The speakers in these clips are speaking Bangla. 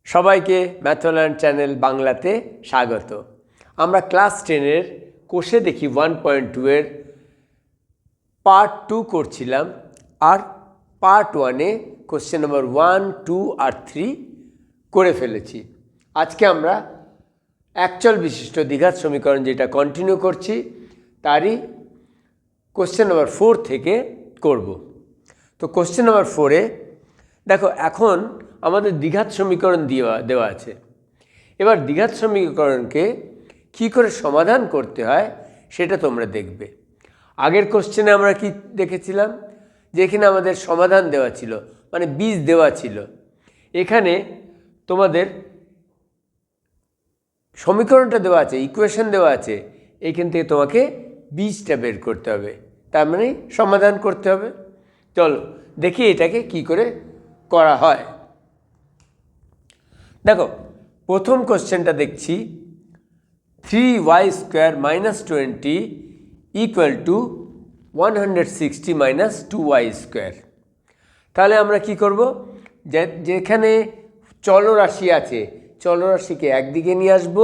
সবাইকে ম্যাথল্যান্ড চ্যানেল বাংলাতে স্বাগত। আমরা ক্লাস 10-এর কোষে দেখি 1.2 এর পার্ট 2 করছিলাম, আর পার্ট 1-এ কোশ্চেন নম্বর 1, 2 আর 3 করে ফেলেছি। আজকে আমরা অ্যাকচুয়াল বিশিষ্ট দ্বিঘাত সমীকরণ যেটা কন্টিনিউ করছি তারই কোশ্চেন নম্বর 4 থেকে করব। তো কোশ্চেন নম্বর 4-এ দেখো, এখন আমাদের দ্বিঘাত সমীকরণ দেওয়া আছে। এবার দ্বিঘাত সমীকরণকে কী করে সমাধান করতে হয় সেটা তোমরা দেখবে। আগের কোশ্চেনে আমরা কি দেখেছিলাম, যে এখানে আমাদের সমাধান দেওয়া ছিল, মানে বীজ দেওয়া ছিল। এখানে তোমাদের সমীকরণটা দেওয়া আছে, ইকুয়েশন দেওয়া আছে, এইখান থেকে তোমাকে বীজটা বের করতে হবে, তার মানে সমাধান করতে হবে। চলো দেখি এটাকে কি করে করা হয়। দেখো, প্রথম কোশ্চেনটা দেখছি 3y² - 20 = 160 - 2y²। তাহলে আমরা কি করব, যেখানে চলরাশি আছে চলরাশিকে একদিকে নিয়ে আসব,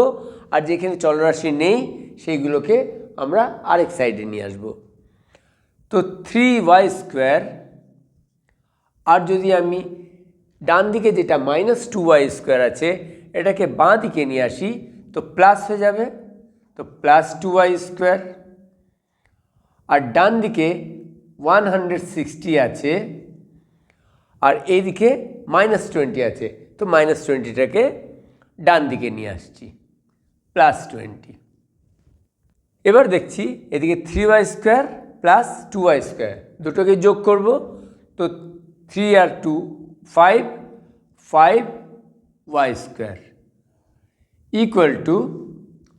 আর যেখানে চলরাশি নেই সেইগুলোকে আমরা আরেক সাইডে নিয়ে আসব। তো 3y², আর যদি আমি ডান দিকে যেটা -2y² আছে এটাকে বাঁ দিকে নিয়ে আসি তো প্লাস হয়ে যাবে, তো +2y²। আর ডান দিকে 160 আছে, আর এইদিকে -20 আছে, তো -20টাকে ডান দিকে নিয়ে আসছি, +20। এবার দেখছি এদিকে 3y² + 2y², দুটোকে যোগ করব, তো 3 আর 2 5, 5y² =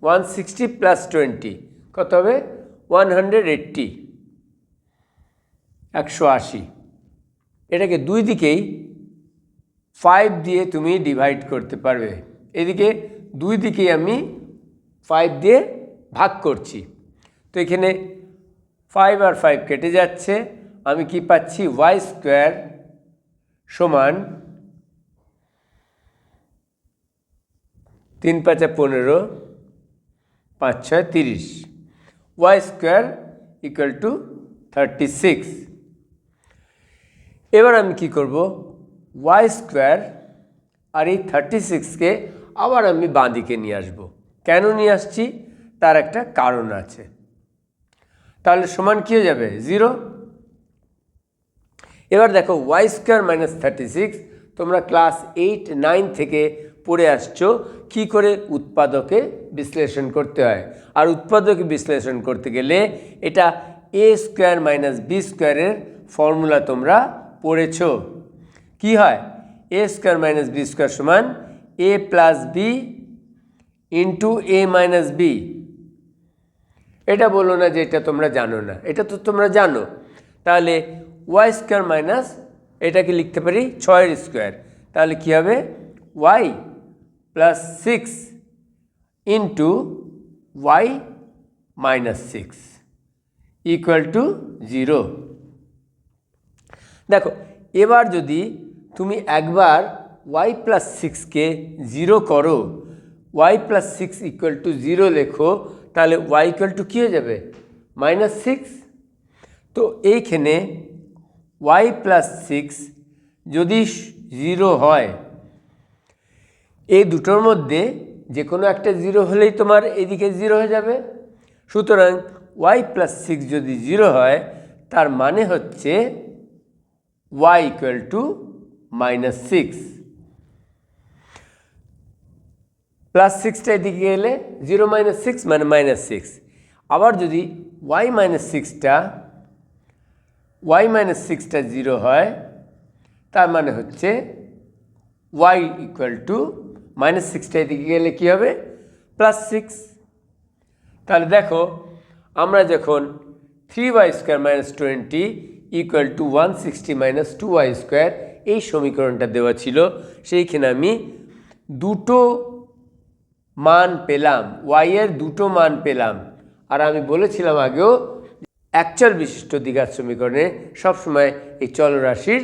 160 + 20 কত হবে, 180, 180। এটাকে দুই দিকেই 5 দিয়ে তুমি ডিভাইড করতে পারবে। এদিকে দুই দিকেই আমি 5 দিয়ে ভাগ করছি, তো এখানে 5 আর 5 কেটে যাচ্ছে, আমি কি পাচ্ছি, y² সমান 3 × 5 = 15, 5 × 6 = 30, y² = 36। এবার আমি কি করব, y² আর এই 36কে আবার আমি বাঁ দিকে নিয়ে আসব। কেন নিয়ে আসছি তার একটা কারণ আছে। তাহলে সমান কী হয়ে যাবে, 0। এবার দেখো, y² - 36 তোমরা ক্লাস 8, 9 থেকে পড়ে আসছো কি করে উৎপাদকে বিশ্লেষণ করতে হয়। আর উৎপাদকে বিশ্লেষণ করতে গেলে এটা a² - b² এর ফর্মুলা তোমরা পড়েছো। কি হয়, a² - b² সমান a + b × a - b। এটা বলো না যে এটা তোমরা জানো না, এটা তো তোমরা জানো। তাহলে y² মাইনাস এটাকে লিখতে পারি 6² তাহলে কি হবে, y + 6 × y - 6 = 0। দেখো, এবার যদি তুমি একবার y + 6কে 0 করো, y + 6 = 0 লেখো, তাহলে y = কী হয়ে যাবে, -6। তো এইখানে y + 6 যদি 0 হয়, এই দুটোর মধ্যে যে কোনো একটা 0 হলেই তোমার এদিকে 0 হয়ে যাবে। সুতরাং y + 6 যদি 0 হয় তার মানে হচ্ছে y = -6, +6টা এদিকে গেলে 0 - 6 মানে -6। আবার যদি y - 6টা 0 হয় তার মানে হচ্ছে y = -6টা এদিকে গেলে কী হবে, +6। তাহলে দেখো, আমরা যখন 3y² - 20 = 160 - 2y² এই সমীকরণটা দেওয়া ছিল, সেইখানে আমি দুটো মান পেলাম, y এর দুটো মান পেলাম। আর আমি বলেছিলাম আগেও, অ্যাকচুয়াল বিশিষ্ট দ্বিঘাত সমীকরণে সবসময় এই চলরাশির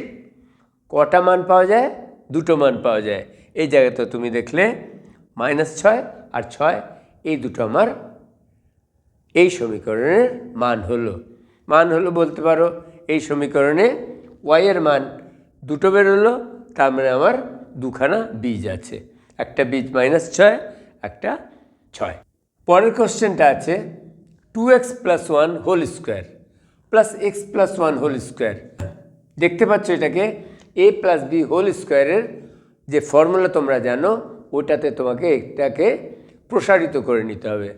কটা মান পাওয়া যায়, দুটো মান পাওয়া যায়। এই জায়গাতে তুমি দেখলে -6 আর 6 এই দুটো আমার এই সমীকরণের মান হলো বলতে পারো এই সমীকরণে y এর মান দুটো বেরোলো, তার মানে আমার দুখানা বীজ আছে, একটা বীজ -6, একটা 6। পরের কোশ্চেনটা আছে 2x + 1 whole square plus x + 1 whole square. দেখতে পাচ্ছ এটাকে a + b হোল স্কোয়ারের যে ফর্মুলা তোমরা জানো ওটাতে তোমাকে এটাকে প্রসারিত করে নিতে হবে।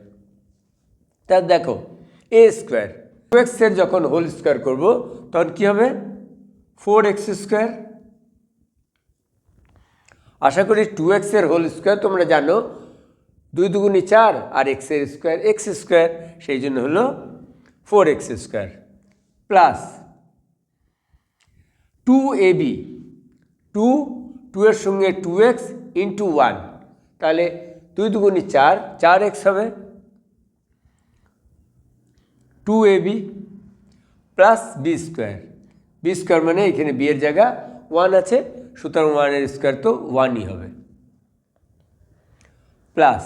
তা দেখো a স্কোয়ার 2x এর যখন হোল স্কোয়ার করবো তখন কী হবে 4x স্কোয়ার। আশা করি 2x এর হোল স্কোয়ার তোমরা জানো 2 দুগুণে 4 আর x এর স্কোয়ার x স্কোয়ার, সেই জন্য হলো 4x স্কোয়ার প্লাস 2ab 2 এর সঙ্গে 2x ইন্টু 1, তাহলে 2 দুগুণে 4 4x হবে 2ab প্লাস বি স্কোয়ার মানে এখানে বি এর জায়গা 1 আছে, সুতরাং 1 এর স্কোয়ার তো 1ই হবে প্লাস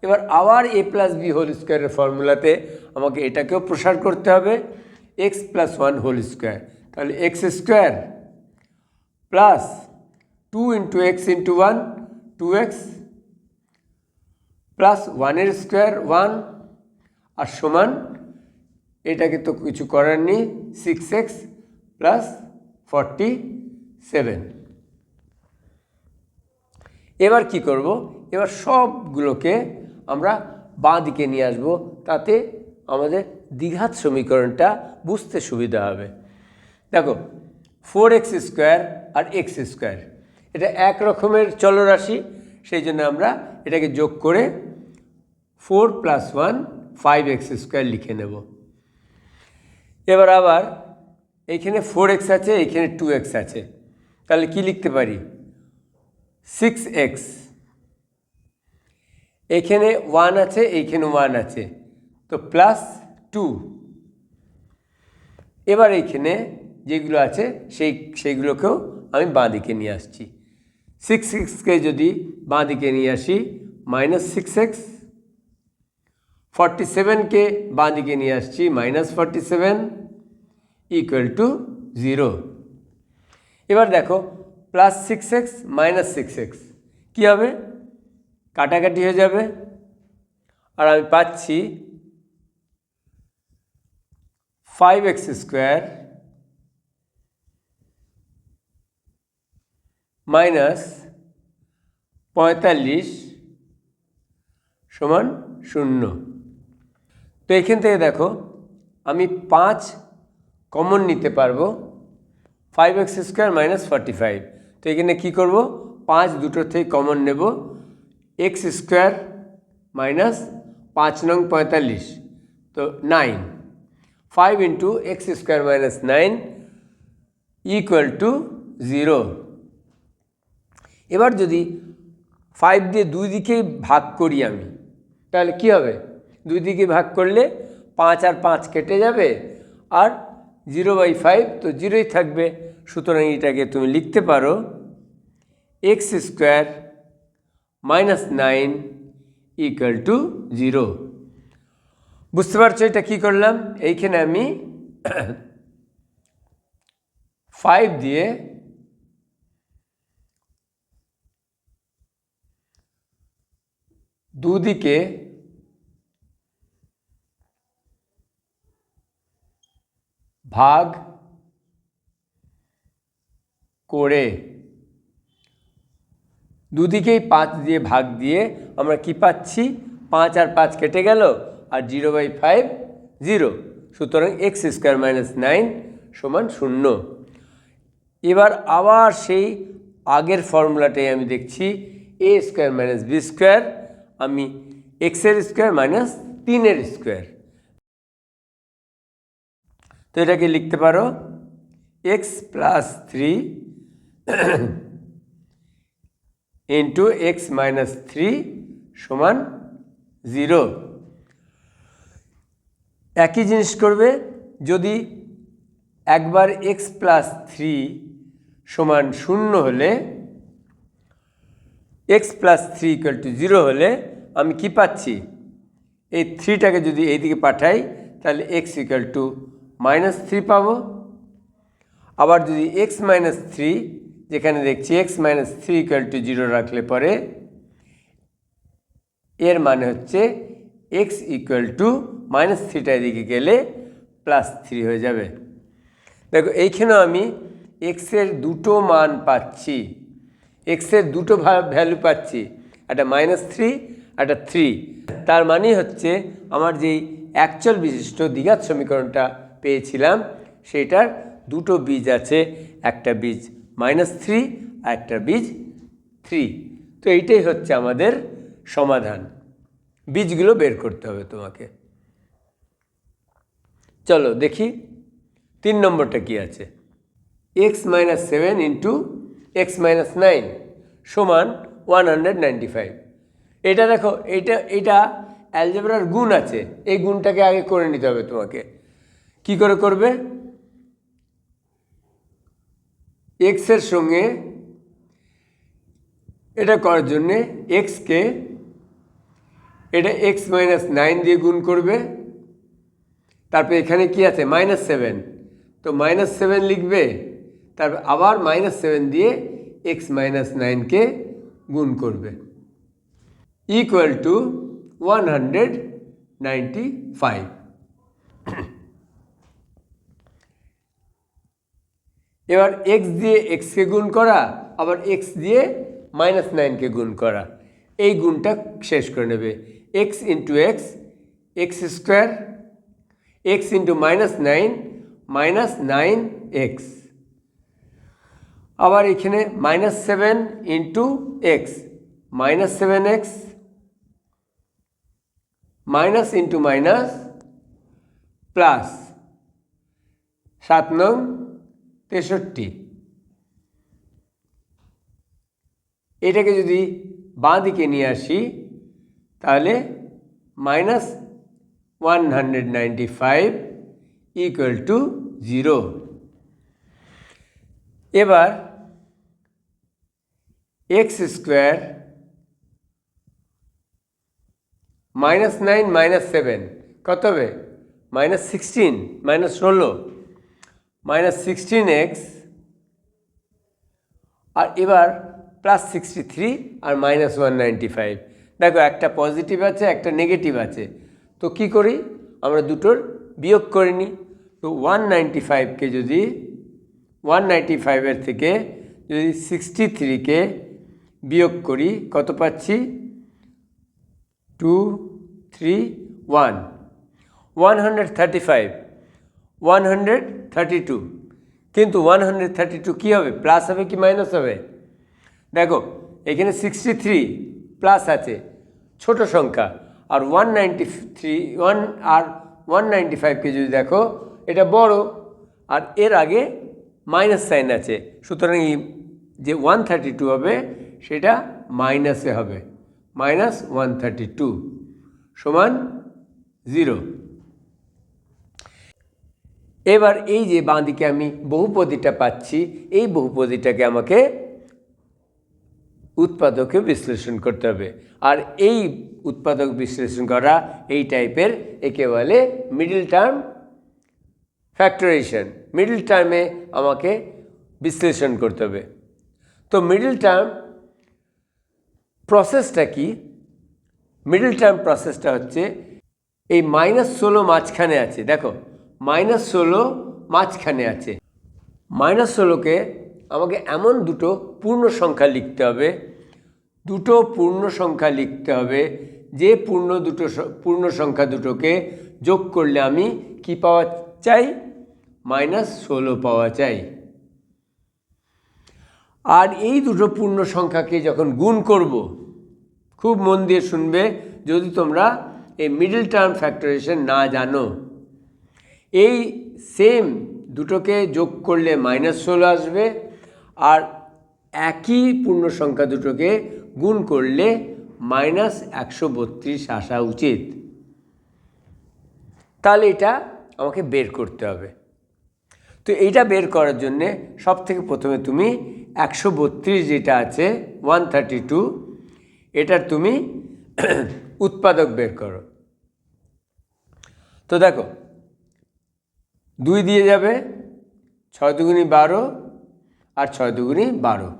এবার আবার a + b হোল স্কোয়ারের ফর্মুলাতে আমাকে এটাকেও প্রসার করতে হবে x + 1 হোল স্কোয়ার, তাহলে x square plus 2 into x into 1 2x plus 1 এর স্কোয়ার 1 আর সমান এটাকে তো কিছু করার নেই 6x প্লাস 47। এবার কি করব, এবার সবগুলোকে আমরা বাঁ দিকে নিয়ে আসবো, তাতে আমাদের দ্বিঘাত সমীকরণটা বুঝতে সুবিধা হবে। দেখো 4x স্কোয়ার আর x স্কোয়ার এটা এক রকমের চলরাশি, সেই জন্য আমরা এটাকে যোগ করে 4 + 1 5x স্কোয়ার লিখে নেব। এবার আবার এইখানে 4x আছে, এইখানে 2x আছে, তাহলে কি লিখতে পারি 6x, এখানে 1 আছে এইখানে 1 আছে তো প্লাস 2। এবার এইখানে যেগুলো আছে সেইগুলোকেও আমি বাঁ দিকে নিয়ে আসছি, 6xকে যদি বাঁ দিকে নিয়ে আসি -6x, 47কে বাঁ দিকে নিয়ে আসছি -47 = 0। এবার দেখো +6x -6x কী হবে, কাটাকাটি হয়ে যাবে আর আমি পাচ্ছি 5x স্কোয়ার -45 সমান 0। তো এখান থেকে দেখো আমি 5 কমন নিতে পারবো, 5x স্কোয়ার -45, তো এখানে কী করব 5 দুটোর থেকে কমন নেব, x স্কোয়ার মাইনাস 5 নং 45 তো 9, 5 ইন্টু x স্কোয়ার -9 = 0। এবার যদি 5 দিয়ে দুই দিকেই ভাগ করি আমি, তাহলে কি হবে, দুই দিকে ভাগ করলে 5 আর 5 কেটে যাবে আর 0/5 তো 0ই থাকবে, সুতরাং এটাকে তুমি লিখতে পারো x স্কোয়ার -9 = 0। বুঝতে পারছো এটা কি করলাম, এইখানে আমি 5 দিয়ে দুদিকে ভাগ করে দুদিকেই 5 দিয়ে ভাগ দিয়ে আমরা কি পাচ্ছি, 5 আর 5 কেটে গেল আর 0/5 0, সুতরাং x স্কোয়ার -9 সমান 0। এবার আবার সেই আগের ফর্মুলাটাই আমি দেখছি a স্কোয়ার - b স্কোয়ার, আমি x এর স্কোয়ার -3 এর স্কোয়ার, তো এটাকে লিখতে পারো x + 3 ইন্টু x - 3 সমান 0। একই জিনিস করবে, যদি একবার x + 3 সমান 0 হলে x plus three equal to zero হলে আমি কি পাচ্ছি, এই থ্রিটাকে যদি এইদিকে পাঠাই তাহলে x equal to minus three পাবো। আবার যদি এক্স মাইনাস থ্রি, যেখানে দেখছি x minus three equal to zero রাখলে পরে এর মানে হচ্ছে এক্স ইকুয়াল টু মাইনাস থ্রিটা এদিকে গেলে প্লাস থ্রি হয়ে যাবে। দেখো এইখানেও আমি এক্সের দুটো মান পাচ্ছি, এক্সের দুটো ভ্যালু পাচ্ছি, একটা মাইনাস থ্রি একটা থ্রি। তার মানে হচ্ছে আমার যেই অ্যাকচুয়াল বিশিষ্ট দ্বিঘাত সমীকরণটা পেয়েছিলাম সেটার দুটো বীজ আছে, একটা বীজ মাইনাস থ্রি আর একটা বীজ থ্রি। তো এইটাই হচ্ছে আমাদের সমাধান। বীজগুলো বের করতে হবে তোমাকে। চলো দেখি 3 নম্বরটা কি আছে। X minus seven into x minus nine সমান 195। এটা দেখো, এটা অ্যালজেব্রার গুণ আছে, এই গুণটাকে আগে করে নিতে হবে তোমাকে। কি করে করবে, এক্সের সঙ্গে এটা করার জন্যে এক্সকে এটা এক্স মাইনাস নাইন দিয়ে গুণ করবে। তারপর এখানে কি আছে মাইনাস সেভেন, তো মাইনাস সেভেন লিখবে, তারপর আবার মাইনাস সেভেন দিয়ে এক্স মাইনাস নাইনকে গুণ করবে, ইকুয়াল টু 195। এবার এক্স দিয়ে এক্সকে গুণ করা, আবার এক্স দিয়ে মাইনাস নাইনকে গুণ করা, এই গুণটা শেষ করে নেবে। X into x, x square, x into minus nine x. আবার এখানে minus seven into x, minus seven x, minus into minus plus 7 নং 63। এটাকে যদি বাঁ দিকে নিয়ে আসি তাহলে মাইনাস 195 ইকুয়াল টু 0। এবার x square minus nine minus seven কত হবে, মাইনাস 16, মাইনাস 16, মাইনাস 16x, আর এবার প্লাস 63 আর মাইনাস 195। দেখো একটা পজিটিভ আছে একটা নেগেটিভ আছে, তো কি করি আমরা দুটোর বিয়োগ করে নিই। তো 195কে যদি 195-এর থেকে যদি 63কে বিয়োগ করি কত পাচ্ছি, 2 3 1 135 132। কিন্তু 132 কী হবে, প্লাস হবে কি মাইনাস হবে? দেখো এখানে 63 প্লাস আছে ছোট সংখ্যা, আর 195কে যদি দেখো এটা বড়, আর এর আগে মাইনাস সাইন আছে, সুতরাং যে 132 হবে সেটা মাইনাসে হবে, মাইনাস 132 সমান 0। এবার এই যে বাঁ দিকে আমি বহুপদীটা পাচ্ছি, এই বহুপদীটাকে আমাকে উৎপাদকে বিশ্লেষণ করতে হবে। আর এই উৎপাদক বিশ্লেষণ করা এই টাইপের একে বলে মিডল টার্ম ফ্যাক্টরাইজেশন। মিডল টার্মে আমাকে বিশ্লেষণ করতে হবে। তো মিডল টার্ম প্রসেসটা কি? মিডল টার্ম প্রসেসটা হচ্ছে এই -16 মাঝখানে আছে, দেখো -16 মাঝখানে আছে। -16কে আমাকে এমন দুটো পূর্ণ সংখ্যা লিখতে হবে, দুটো পূর্ণ সংখ্যা লিখতে হবে যে পূর্ণ সংখ্যা দুটোকে যোগ করলে আমি কি পাওয়া চাই, -16 পাওয়া চাই। আর এই দুটো পূর্ণ সংখ্যাকে যখন গুণ করব, খুব মন দিয়ে শুনবে যদি তোমরা এই মিডল টার্ম ফ্যাক্টরাইজেশন না জানো, এই সেম দুটোকে যোগ করলে -16 আসবে, আর একই পূর্ণ সংখ্যা দুটোকে গুণ করলে -132 আসা উচিত। তাহলে এটা আমাকে বের করতে হবে। তো এইটা বের করার জন্যে সবথেকে প্রথমে তুমি 132 যেটা আছে 132, এটার তুমি উৎপাদক বের করো। তো দেখো 2 দিয়ে যাবে, 6 দুগুণী 12 আর 6 দুগুণী 12।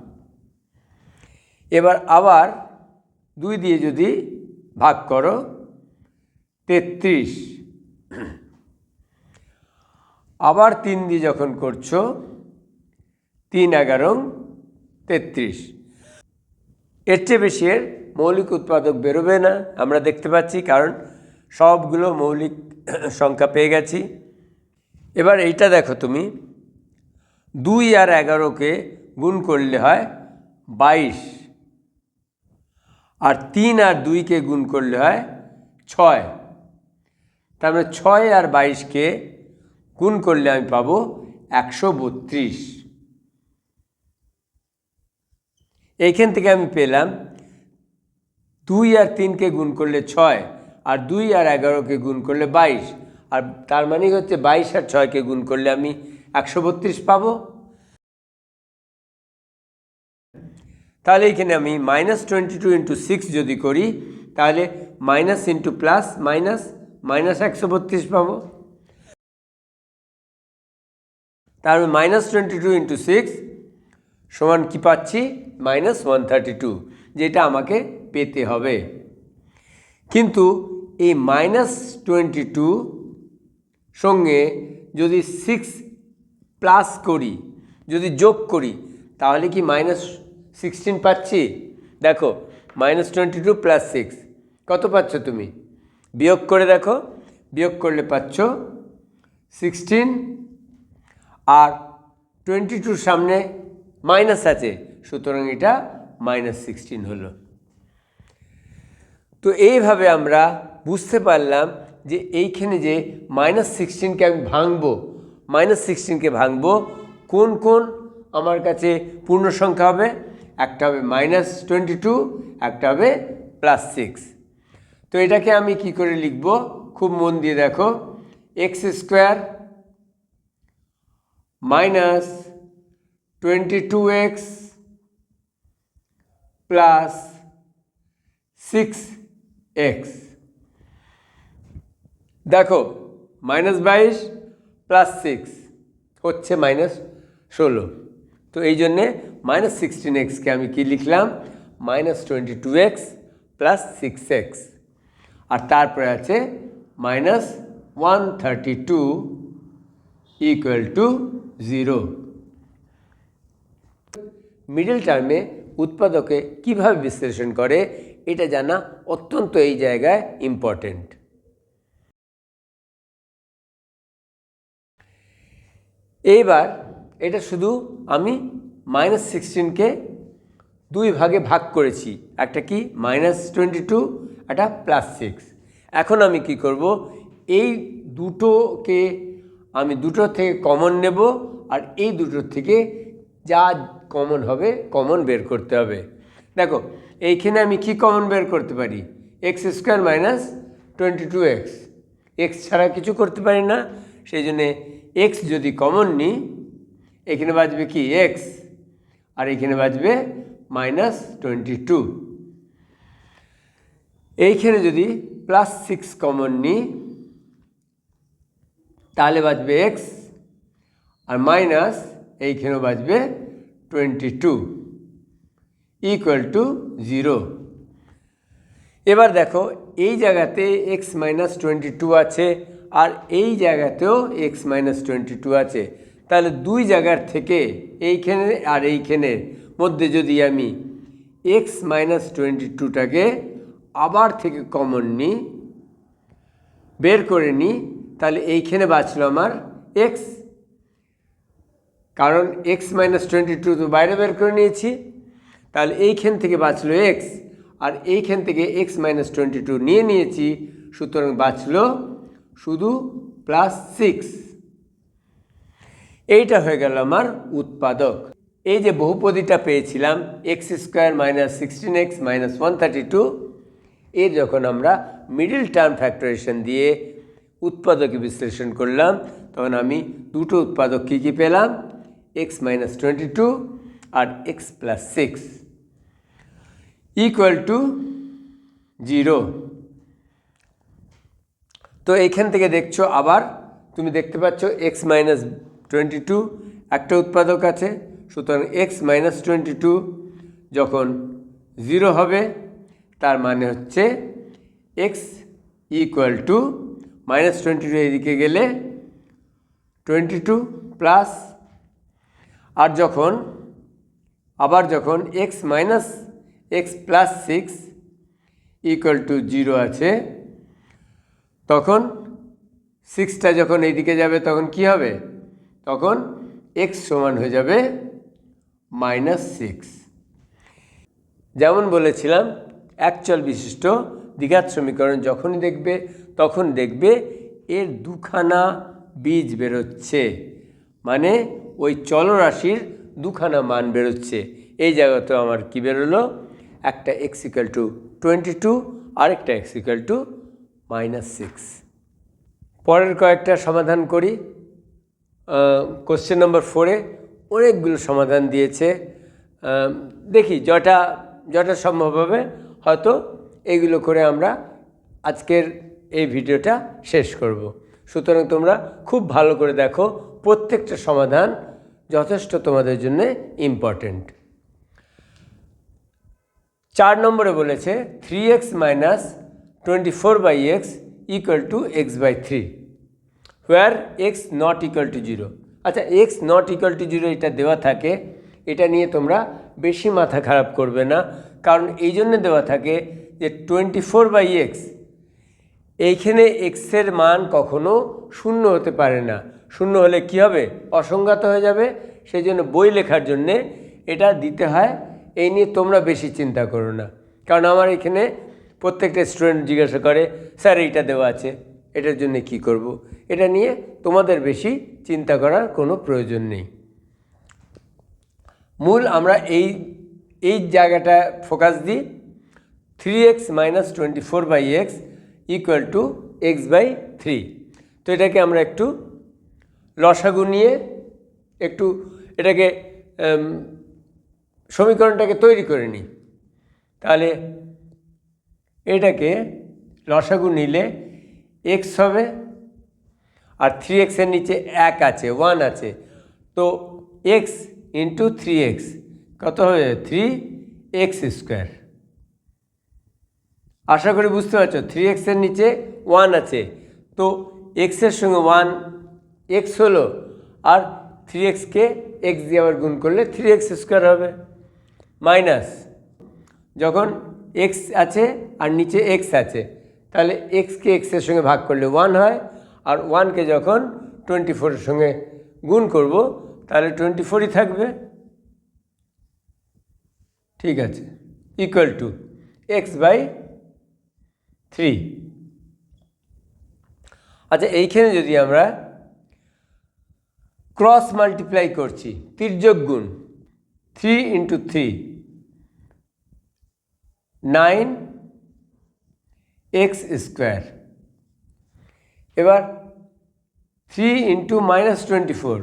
এবার আবার 2 দিয়ে যদি ভাগ করো 33, আবার 3 দিয়ে যখন করছো 3 11 33। এর চেয়ে বেশি এর মৌলিক উৎপাদক বেরোবে না, আমরা দেখতে পাচ্ছি, কারণ সবগুলো মৌলিক সংখ্যা পেয়ে গেছি। এবার এইটা দেখো তুমি, 2 আর 11কে গুণ করলে হয় 22, আর 3 আর 2কে গুণ করলে হয় 6। তার মানে 6 আর 22কে গুণ করলে আমি পাবো 132। এইখান থেকে আমি পেলাম 2 আর 3কে গুণ করলে 6, আর 2 আর 11কে গুণ করলে 22, আর তার মানে হচ্ছে 22 আর 6কে গুণ করলে আমি 132 পাবো। তাহলে এইখানে আমি -22 × 6 যদি করি, তাহলে মাইনাস ইন্টু প্লাস মাইনাস -132 পাবো। তাহলে -22 × 6 সমান কি পাচ্ছি? -132, যেটা আমাকে পেতে হবে। কিন্তু এই -22 সঙ্গে যদি 6 প্লাস করি, যদি যোগ করি, তাহলে কি -16 পাচ্ছি? দেখো -22 + 6 কত পাচ্ছ তুমি? বিয়োগ করে দেখো, বিয়োগ করলে পাচ্ছ 16, আর 22 সামনে মাইনাস আছে, সুতরাং এটা -16 হলো। তো এইভাবে আমরা বুঝতে পারলাম যে এইখানে যে -16কে আমি ভাঙবো, -16কে ভাঙবো কোন কোন আমার কাছে পূর্ণ সংখ্যা হবে? একটা হবে -22, একটা হবে +6। তো এটাকে আমি কি করে লিখব? খুব মন দিয়ে দেখো, x² - 22x + 6x। দেখো -22 + 6 হচ্ছে -16। তো এই জন্যে -16xকে আমি কি লিখলাম? -22x + 6x, আর তারপরে আছে -132 = 0। মিডল টার্মে উৎপাদকে কিভাবে বিশ্লেষণ করে এটা জানা অত্যন্ত এই জায়গায় ইম্পর্টেন্ট। এইবার এটা শুধু আমি -16কে 2 ভাগে ভাগ করেছি, একটা কি -22, একটা +6। এখন আমি কি করব? এই দুটোকে আমি দুটোর থেকে কমন নেব, আর এই দুটোর থেকে যা কমন হবে কমন বের করতে হবে। দেখো এইখানে আমি কি কমন বের করতে পারি? x² - 22x, x ছাড়া কিছু করতে পারি না, সেই জন্যে x যদি কমন নিই, এখানে বাজবে কি x, আর এখানে বাজবে -22। এইখানে যদি +6 কমন নিই, তাহলে বাজবে x, আর মাইনাস এইখানেও বাজবে 22 = 0। এবার দেখো এই জায়গাতে x - 22 আছে, আর এই জায়গাতেও x - 22 আছে। তাহলে দুই জায়গার থেকে এইখানে আর এইখানের মধ্যে যদি আমি x - 22টাকে আবার থেকে কমন নিই, বের করে নিই, তাহলে এইখানে বাঁচলো আমার x, কারণ x - 22 তো বাইরে বের করে নিয়েছি। তাহলে এইখান থেকে বাঁচলো x, আর এইখান থেকে x - 22 নিয়ে নিয়েছি, সুতরাং বাঁচলো শুধু +6। এইটা হয়ে গেল আমার উৎপাদক। এই যে বহুপদীটা পেয়েছিলাম x² - 16x - 132, এর যখন আমরা মিডল টার্ম ফ্যাক্টরাইজেশন দিয়ে উৎপাদকে বিশ্লেষণ করলাম, তখন আমি দুটো উৎপাদক কী কী পেলাম? x - 22 আর x + 6 = 0। তো এইখান থেকে দেখছো আবার তুমি দেখতে পাচ্ছ x মাইনাস 22 একটা উৎপাদক আছে, সুতরাং x মাইনাস 22 যখন 0 হবে তার মানে হচ্ছে x ইকুয়াল টু মাইনাস 22 এদিকে গেলে 22 প্লাস, আর যখন x minus x plus 6 equal to 0 আছে, তখন 6টা যখন এইদিকে যাবে তখন কি হবে, তখন x সমান হয়ে যাবে মাইনাস 6। যেমন বলেছিলাম একচল বিশিষ্ট দ্বিঘাত সমীকরণ যখনই দেখবে তখন দেখবে এর দুখানা বীজ বেরোচ্ছে, মানে ওই চলরাশির দুখানা মান বেরোচ্ছে। এই জায়গাতে আমার কি বেরোলো, একটা x ইকুয়াল টু 22 আর একটা x ইকুয়াল টু মাইনাস 6। পরের কয়েকটা সমাধান করি। কোশ্চেন নম্বর 4-এ অনেকগুলো সমাধান দিয়েছে, দেখি যটা সম্ভব হবে হয়তো এইগুলো করে আমরা আজকের এই ভিডিওটা শেষ করব। সুতরাং তোমরা খুব ভালো করে দেখো, প্রত্যেকটা সমাধান যথেষ্ট তোমাদের জন্য ইম্পর্টেন্ট। 4 নম্বরে বলেছে 3x minus 24/x equal to x/3 where x not equal to 0। আচ্ছা, x নট ইকুয়াল টু 0 এটা দেওয়া থাকে, এটা নিয়ে তোমরা বেশি মাথা খারাপ করবে না, কারণ এই জন্য দেওয়া থাকে যে 24/x এইখানে এক্সের মান কখনো শূন্য হতে পারে না। শূন্য হলে কি হবে, অসংজ্ঞাত হয়ে যাবে। সেই জন্য বই লেখার জন্যে এটা দিতে হয়। এই নিয়ে তোমরা বেশি চিন্তা করো না, কারণ আমার এখানে প্রত্যেকটা স্টুডেন্ট জিজ্ঞাসা করে স্যার এইটা দেওয়া আছে, এটার জন্য কি করব। এটা নিয়ে তোমাদের বেশি চিন্তা করার কোনো প্রয়োজন নেই। মূল আমরা এই জায়গাটা ফোকাস দিই। 3x minus 24/x equal to x/3। তো এটাকে আমরা একটু লসাগু নিয়ে একটু এটাকে সমীকরণটাকে তৈরি করে নিই। তাহলে এটাকে লসাগু নিলে x হবে, আর 3x এর নিচে 1 আছে, 1 আছে, তো x ইন্টু 3x কত হবে, 3x স্কোয়ার। আশা করি বুঝতে পারছো, 3x এর নিচে 1 আছে, তো x এর সঙ্গে 1 x হলো, আর 3xকে x দিয়ে আবার গুণ করলে 3x স্কোয়ার হবে, মাইনাস যখন x আছে আর নিচে x আছে, তাহলে xকে x এর সঙ্গে ভাগ করলে 1 হয়, আর 1কে যখন 24-এর সঙ্গে গুণ করব তাহলে 24ই থাকবে। ঠিক আছে, ইকুয়াল টু x/3। আচ্ছা, এইখানে যদি আমরা ক্রস মাল্টিপ্লাই করছি, তির্যক গুণ, 3 ইন্টু 3 9x স্কোয়ার। এবার 3 into minus 24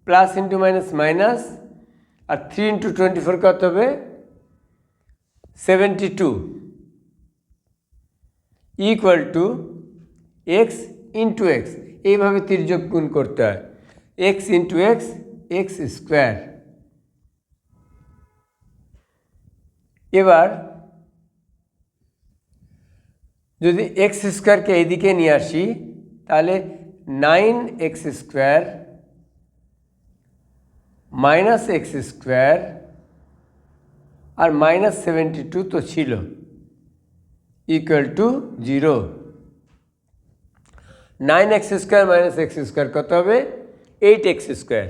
plus into minus minus, আর 3 ইন্টু 24 কত হবে, 72 equal to x into x. এইভাবে তির্যক গুণ করতে হয়, x into x, x square. এবার যদি এক্স স্কোয়ারকে এইদিকে নিয়ে আসি তাহলে 9x square minus x square আর মাইনাস 72 তো ছিল, equal to 0। 9x square minus x square কত হবে, 8x স্কোয়ার।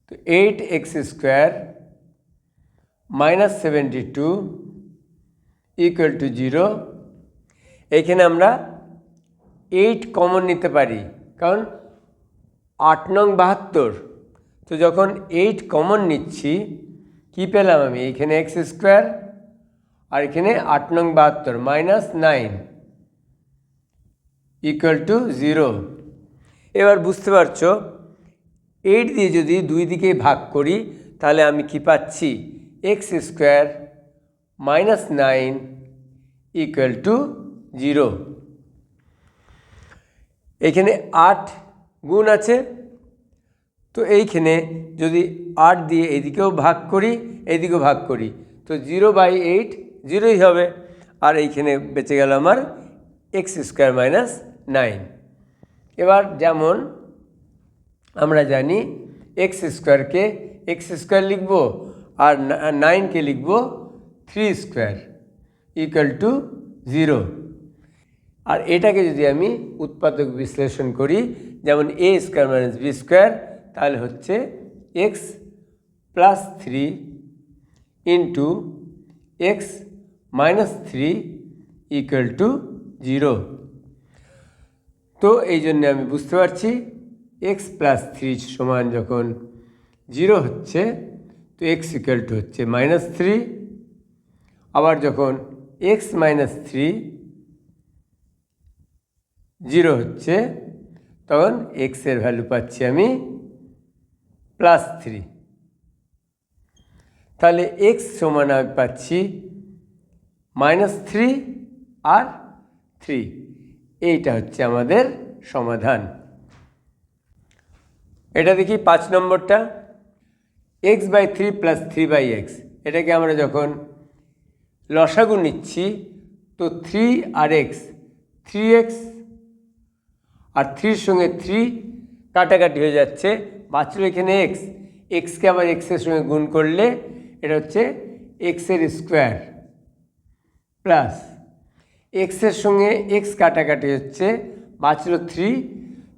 তো 8x square minus 72 equal to 0। এইখানে আমরা 8 কমন নিতে পারি, কারণ 8 নং 72। তো যখন 8 কমন নিচ্ছি কি পেলাম আমি, এইখানে x স্কোয়ার আর এখানে 8 নং 72 মাইনাস 9 ইকুয়াল টু 0। এবার বুঝতে পারছো 8 দিয়ে যদি দুই দিকে ভাগ করি তাহলে আমি কি পাচ্ছি, x square minus 9 equal to 0। এখানে 8 গুণ আছে, তো এইখানে যদি 8 দিয়ে এদিকেও ভাগ করি এদিকেও ভাগ করি তো 0/8 0ই হবে। আর এইখানে বেঁচে গেল আমার x² - 9। এবার যেমন আমরা জানি x² x² লিখব আর 9কে লিখব 3² ইকুয়াল টু 0। আর এটাকে যদি আমি উৎপাদক বিশ্লেষণ করি যেমন a² - b² তাহলে হচ্ছে x + 3 into x - 3 equal to 0। তো এই জন্য আমি বুঝতে পারছি x + 3 সমান যখন 0 হচ্ছে তো x ইকুয়াল টু হচ্ছে -3। আবার যখন x - 3 0 হচ্ছে তখন x এর ভ্যালু পাচ্ছি আমি +3। তাহলে x সমান আমি পাচ্ছি -3 আর 3। এইটা হচ্ছে আমাদের সমাধান। এটা দেখি 5 নম্বরটা, x/3 + 3/x। এটাকে আমরা যখন লসাগু নিচ্ছি তো 3 আর x 3x আর 3 সঙ্গে 3 কাটাকাটি হয়ে যাচ্ছে, বাঁচলো এখানে এক্সকে আবার এক্সের সঙ্গে গুণ করলে এটা হচ্ছে এক্সের স্কোয়ার প্লাস এক্সের সঙ্গে এক্স কাটাকাটি হচ্ছে, বাঁচলো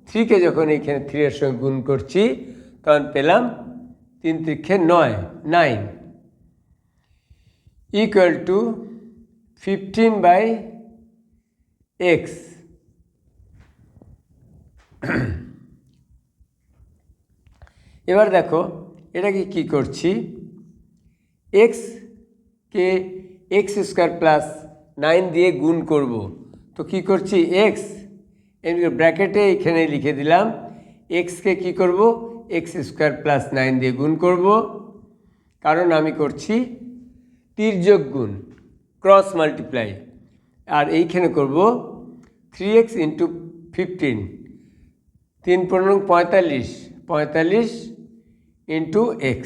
3কে যখন এইখানে 3 এর সঙ্গে গুণ করছি তখন পেলাম 3 × 9 ইকুয়াল টু 15/x। এবার দেখো এটাকে কি করছি, কে x² + 9 দিয়ে গুণ করব তো কি করছি x ব্র্যাকেটে এখানে লিখে দিলাম, xকে কি করব x² + 9 দিয়ে গুণ করব, কারণ আমি করছি তির্যক গুণ ক্রস মাল্টিপ্লাই। আর এইখানে করব 3x × 15 3 × 45 45 × x।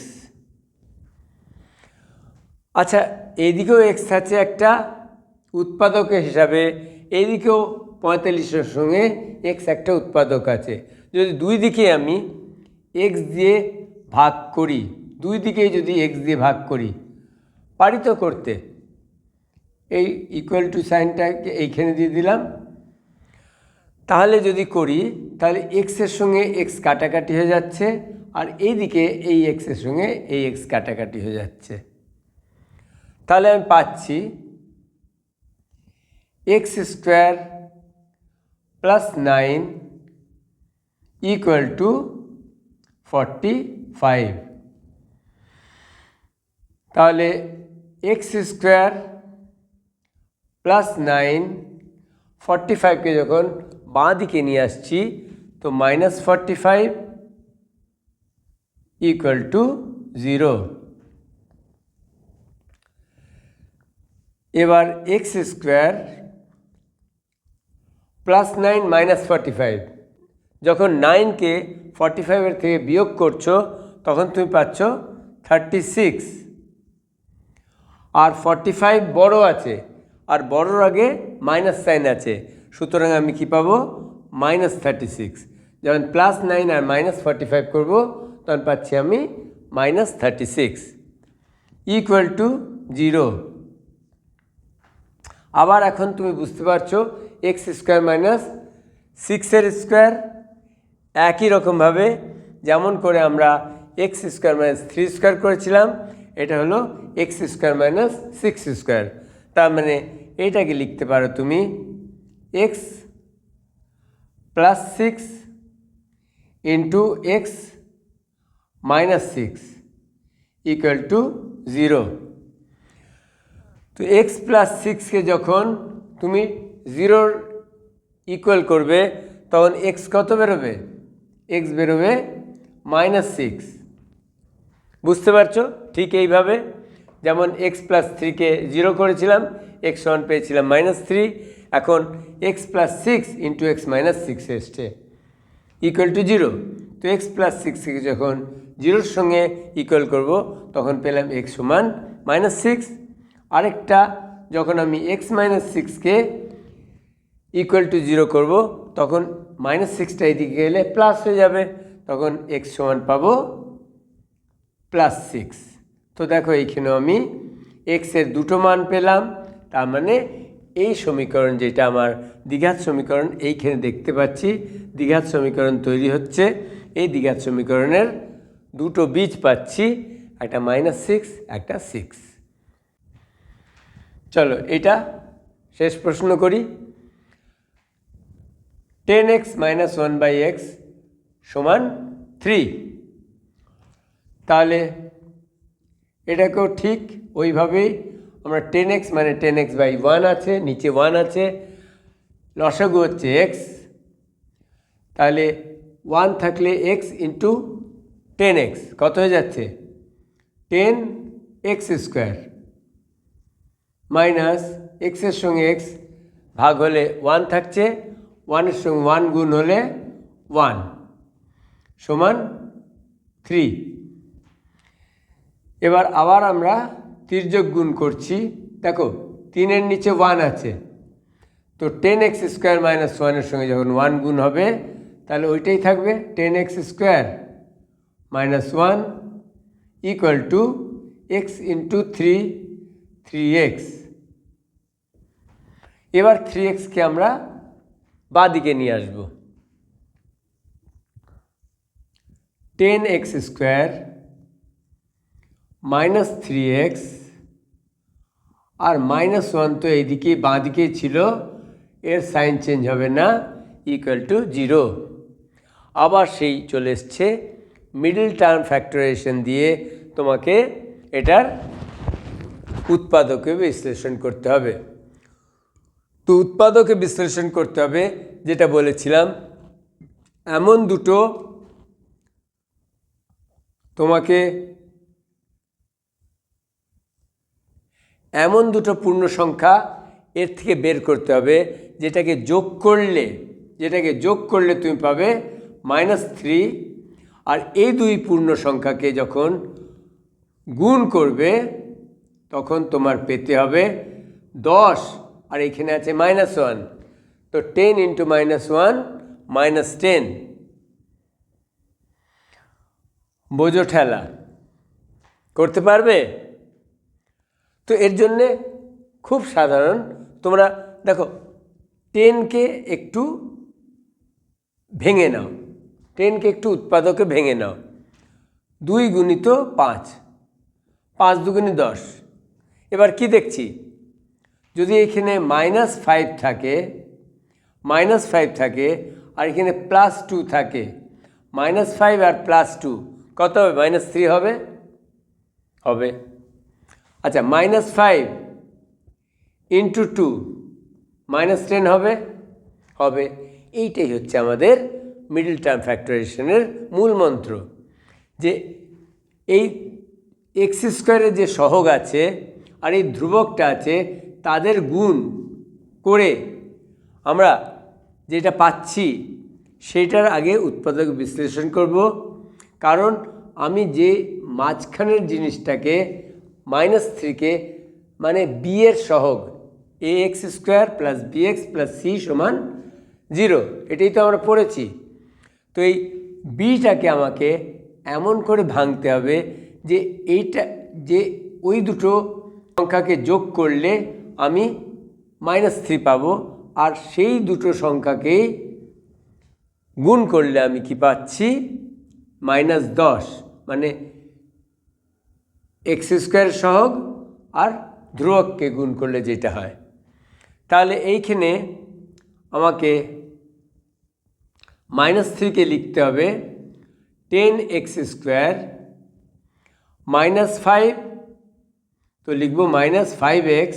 আচ্ছা এইদিকেও x আছে একটা উৎপাদক হিসাবে, এইদিকেও 45-এর সঙ্গে x একটা উৎপাদক আছে। যদি দুই দিকে আমি x দিয়ে ভাগ করি, দুই দিকেই যদি x দিয়ে ভাগ করি পারি তো করতে, এই ইকুয়াল টু সাইনটাকে এইখানে দিয়ে দিলাম। তাহলে যদি করি তাহলে এক্সের সঙ্গে এক্স কাটাকাটি হয়ে যাচ্ছে আর এইদিকে এই এক্সের সঙ্গে এই এক্স কাটাকাটি হয়ে যাচ্ছে। তাহলে আমি পাচ্ছি x² + 9 ইকুয়াল টু 45। তাহলে x² + 9 45কে যখন বাঁ দিকে নিয়ে আসছি তো -45 ইকুয়াল টু 0। এবার x² + 9 - 45, যখন 9কে 45-এর থেকে বিয়োগ করছো তখন তুমি পাচ্ছ 36। আর 45 বড় আছে আর বড়র আগে মাইনাস সাইন আছে, সুতরাং আমি কি পাবো -36। যখন +9 আর -45 করব তখন পাচ্ছি আমি -36 ইকুয়াল টু 0। আবার এখন তুমি বুঝতে পারছো x² - 6-এর স্কোয়ার একই রকমভাবে যেমন করে আমরা x² - 3² করেছিলাম, এটা হলো x² - 6²। তার মানে এইটাকে লিখতে পারো তুমি x + 6 × x - 6 ইকুয়াল টু 0। তো x + 6কে যখন তুমি 0-র ইকুয়াল করবে তখন x কত বেরোবে, x বেরোবে -6। বুঝতে পারছো? ঠিক এইভাবে যেমন x + 3কে 0 করেছিলাম, এক্স সমান পেয়েছিলাম -3, এখন x plus six into x minus six এসছে ইকুয়াল টু 0। তো এক্স প্লাস সিক্সকে যখন 0-র সঙ্গে ইকুয়াল করব তখন পেলাম এক্স সমান -6। আরেকটা যখন আমি এক্স মাইনাস সিক্সকে ইকুয়াল টু 0 করব তখন -6টা এদিকে গেলে প্লাস হয়ে যাবে, তখন এক্স সমান পাবো +6। তো দেখো এইখানেও আমি এক্সের দুটো মান পেলাম, তার মানে এই সমীকরণ যেটা আমার দ্বিঘাত সমীকরণ এইখানে দেখতে পাচ্ছি দ্বিঘাত সমীকরণ তৈরি হচ্ছে। এই দ্বিঘাত সমীকরণের দুটো বীজ পাচ্ছি, একটা -6 একটা 6। চলো এটা শেষ প্রশ্ন করি। 10x - 1/x সমান 3। তাহলে এটাকেও ঠিক ওইভাবেই আমরা 10x মানে 10x/1 আছে, নিচে 1 আছে, লসাগু হচ্ছে x, তাহলে 1 থাকলে x ইন্টু 10x কত হয়ে যাচ্ছে 10x² মাইনাস এক্সের সঙ্গে x ভাগ হলে 1 থাকছে, 1-এর সঙ্গে 1 গুণ হলে 1 সমান 3। এবার আবার আমরা তির্যক গুণ করছি, দেখো 3-এর নিচে 1 আছে, তো 10x² - 1-এর সঙ্গে যখন 1 গুণ হবে তাহলে ওইটাই থাকবে 10x² - 1 equal to x into 3x। এবার 3xকে আমরা বাঁ দিকে নিয়ে আসবো, 10x² - 3x আর -1 তো এইদিকে বাঁ দিকেই ছিল, এর সাইন চেঞ্জ হবে না, ইকুয়াল টু 0। আবার সেই চলে এসছে মিডল টার্ম ফ্যাক্টরাইজেশন দিয়ে তোমাকে এটার উৎপাদকে বিশ্লেষণ করতে হবে। তো উৎপাদকে বিশ্লেষণ করতে হবে যেটা বলেছিলাম, এমন দুটো পূর্ণ সংখ্যা এর থেকে বের করতে হবে যেটাকে যোগ করলে তুমি পাবে -3, আর এই দুই পূর্ণ সংখ্যাকে যখন গুণ করবে তখন তোমার পেতে হবে 10, আর এখানে আছে -1, তো 10 ইন্টু -1 -10। বোঝো ঠেলা, করতে পারবে? তো এর জন্যে খুব সাধারণ, তোমরা দেখো 10কে একটু ভেঙে নাও, 10কে একটু উৎপাদকে ভেঙে নাও, 2 গুণিত 5, 5 দুগুণে 10। এবার কি দেখছি, যদি এখানে -5 থাকে আর এখানে +2 থাকে, -5 আর +2 কত হবে -3 হবে? আচ্ছা, -5 ইন্টু 2 -10 হবে। এইটাই হচ্ছে আমাদের মিডল টার্ম ফ্যাক্টরাইজেশনের মূল মন্ত্র, যে এই x² যে সহগ আছে আর এই ধ্রুবকটা আছে তাদের গুণ করে আমরা যেটা পাচ্ছি সেটার আগে উৎপাদক বিশ্লেষণ করব, কারণ আমি যে মাঝখানের জিনিসটাকে -3কে মানে b এর সহগ ax² + bx + c = 0, এটাই তো আমরা পড়েছি। তো এই বিটাকে আমাকে এমন করে ভাঙতে হবে যে যে ওই দুটো সংখ্যাকে যোগ করলে আমি -3 পাবো, আর সেই দুটো সংখ্যাকেই গুণ করলে আমি কি পাচ্ছি -10, মানে x² সহগ আর ধ্রুবককে গুণ করলে যেটা হয়। তাহলে এইখানে আমাকে -3কে লিখতে হবে 10x² -5, তো লিখব -5x,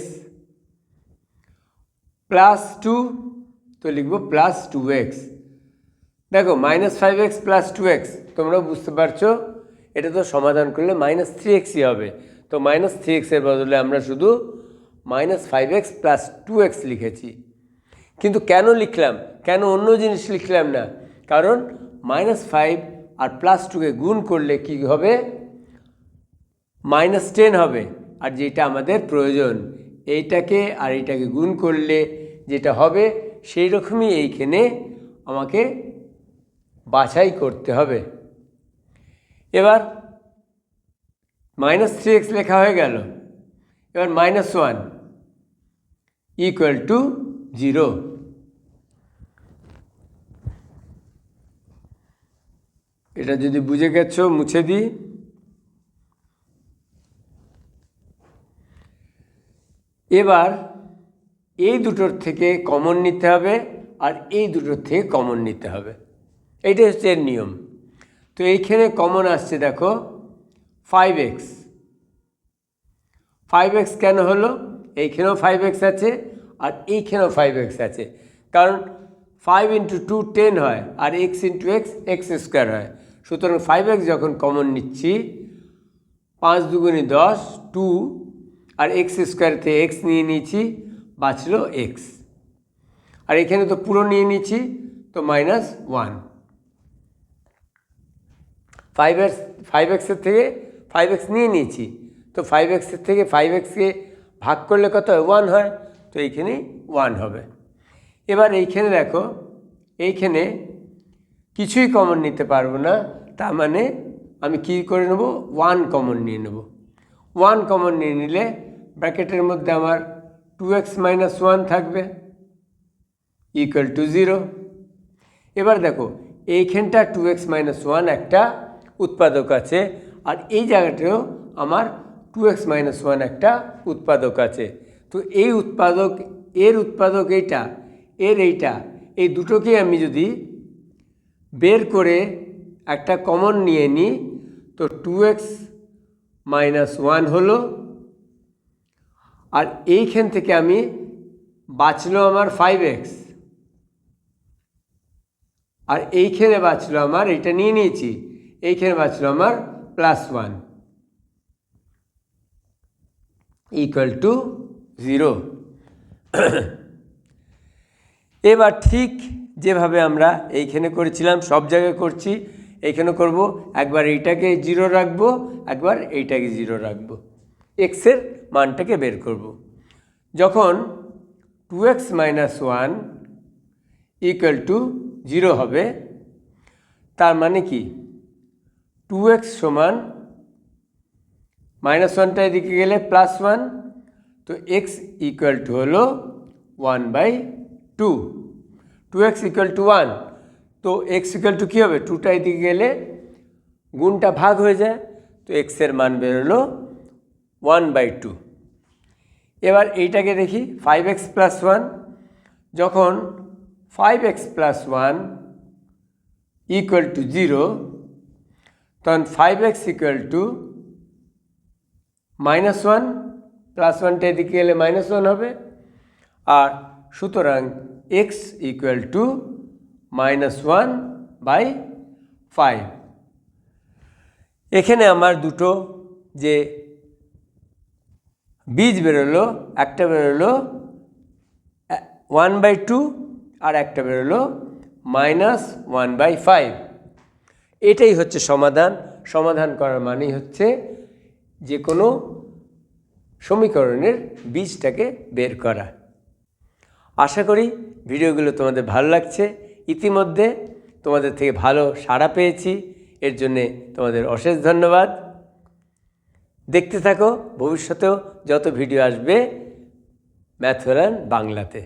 +2 তো লিখব +2x। দেখো -5x + 2x তোমরাও বুঝতে পারছো, এটা তো সমাধান করলে -3xই হবে। তো -3x এর বদলে আমরা শুধু -5x প্লাস 2x লিখেছি। কিন্তু কেন লিখলাম, কেন অন্য জিনিস লিখলাম না? কারণ -5 আর +2কে গুণ করলে কি হবে? -10 হবে। আর যেটা আমাদের প্রয়োজন, এইটাকে আর এইটাকে গুণ করলে যেটা হবে সেই রকমই এইখানে আমাকে বাছাই করতে হবে। এবার -3x লেখা হয়ে গেল। এবার -1 = 0। এটা যদি বুঝে গেছো মুছে দিই। এবার এই দুটোর থেকে কমন নিতে হবে আর এই দুটোর থেকে কমন নিতে হবে, এইটাই হচ্ছে এর নিয়ম। তো এইখানে কমন আসছে দেখো 5x। 5x কেন হলো? এইখানেও 5x আছে আর এইখানেও 5x আছে, কারণ 5 × 2 10 হয় আর x × x x² হয়। সুতরাং 5x যখন কমন নিচ্ছি, 5 × 2 = 10, 2 আর x² থেকে x নিয়ে নিয়েছি, বাঁচলো x। আর এখানে তো পুরো নিয়ে নিচ্ছি, তো -1। 5x থেকে 5x নিয়ে নিয়েছি, তো 5x থেকে 5xকে ভাগ করলে কত হয়? 1 হয়। তো এইখানে 1 হবে। এবার এইখানে দেখো, এইখানে কিছুই কমন নিতে পারবো না, তার মানে আমি কি করে নেব? 1 কমন নিয়ে নেব। 1 কমন নিয়ে নিলে ব্র্যাকেটের মধ্যে আমার 2x - 1 থাকবে = 0। এবার দেখো এইখানটা 2x - 1 একটা উৎপাদক আছে, আর এই জায়গাটাও আমার 2x - 1 একটা উৎপাদক আছে। তো এই উৎপাদক, এর উৎপাদক এইটা, এর এইটা, এই দুটোকে আমি যদি বের করে একটা কমন নিয়ে নিই, তো 2x - 1 হলো। আর এইখান থেকে আমি বাঁচলো আমার 5x, আর এইখানে বাঁচলো আমার, এটা নিয়ে নিয়েছি, এইখানে বাঁচলো আমার +1 = 0। এবার ঠিক যেভাবে আমরা এইখানে করেছিলাম সব জায়গায় করছি, এইখানে করব। একবার এইটাকে 0 রাখবো, একবার এইটাকে 0 রাখবো, এক্সের মানটাকে বের করব। যখন 2x - 1 = 0 হবে, তার মানে কি? 2x সমান -1টা এদিকে গেলে +1, তো x = হলো 1/2। 2x = 1, তো x = কী হবে? 2টা এদিকে গেলে গুণটা ভাগ হয়ে যায়, তো এক্সের মান বেরোলো 1/2। এবার এইটাকে দেখি 5x + 1। যখন 5x + 1 = 0, তখন 5x = -1, +1টা এদিকে গেলে -1 হবে, আর সুতরাং x = -1/5। এখানে আমার দুটো যে বীজ বেরোলো, একটা বেরোলো 1/2 আর একটা বেরোলো -1/5। এটাই হচ্ছে সমাধান। সমাধান করার মানেই হচ্ছে যে কোনো সমীকরণের বীজটাকে বের করা। আশা করি ভিডিওগুলো তোমাদের ভালো লাগছে। ইতিমধ্যে তোমাদের থেকে ভালো সাড়া পেয়েছি, এর জন্যে তোমাদের অশেষ ধন্যবাদ। দেখতে থাকো, ভবিষ্যতেও যত ভিডিও আসবে ম্যাথ ফর লার্ন বাংলাতে।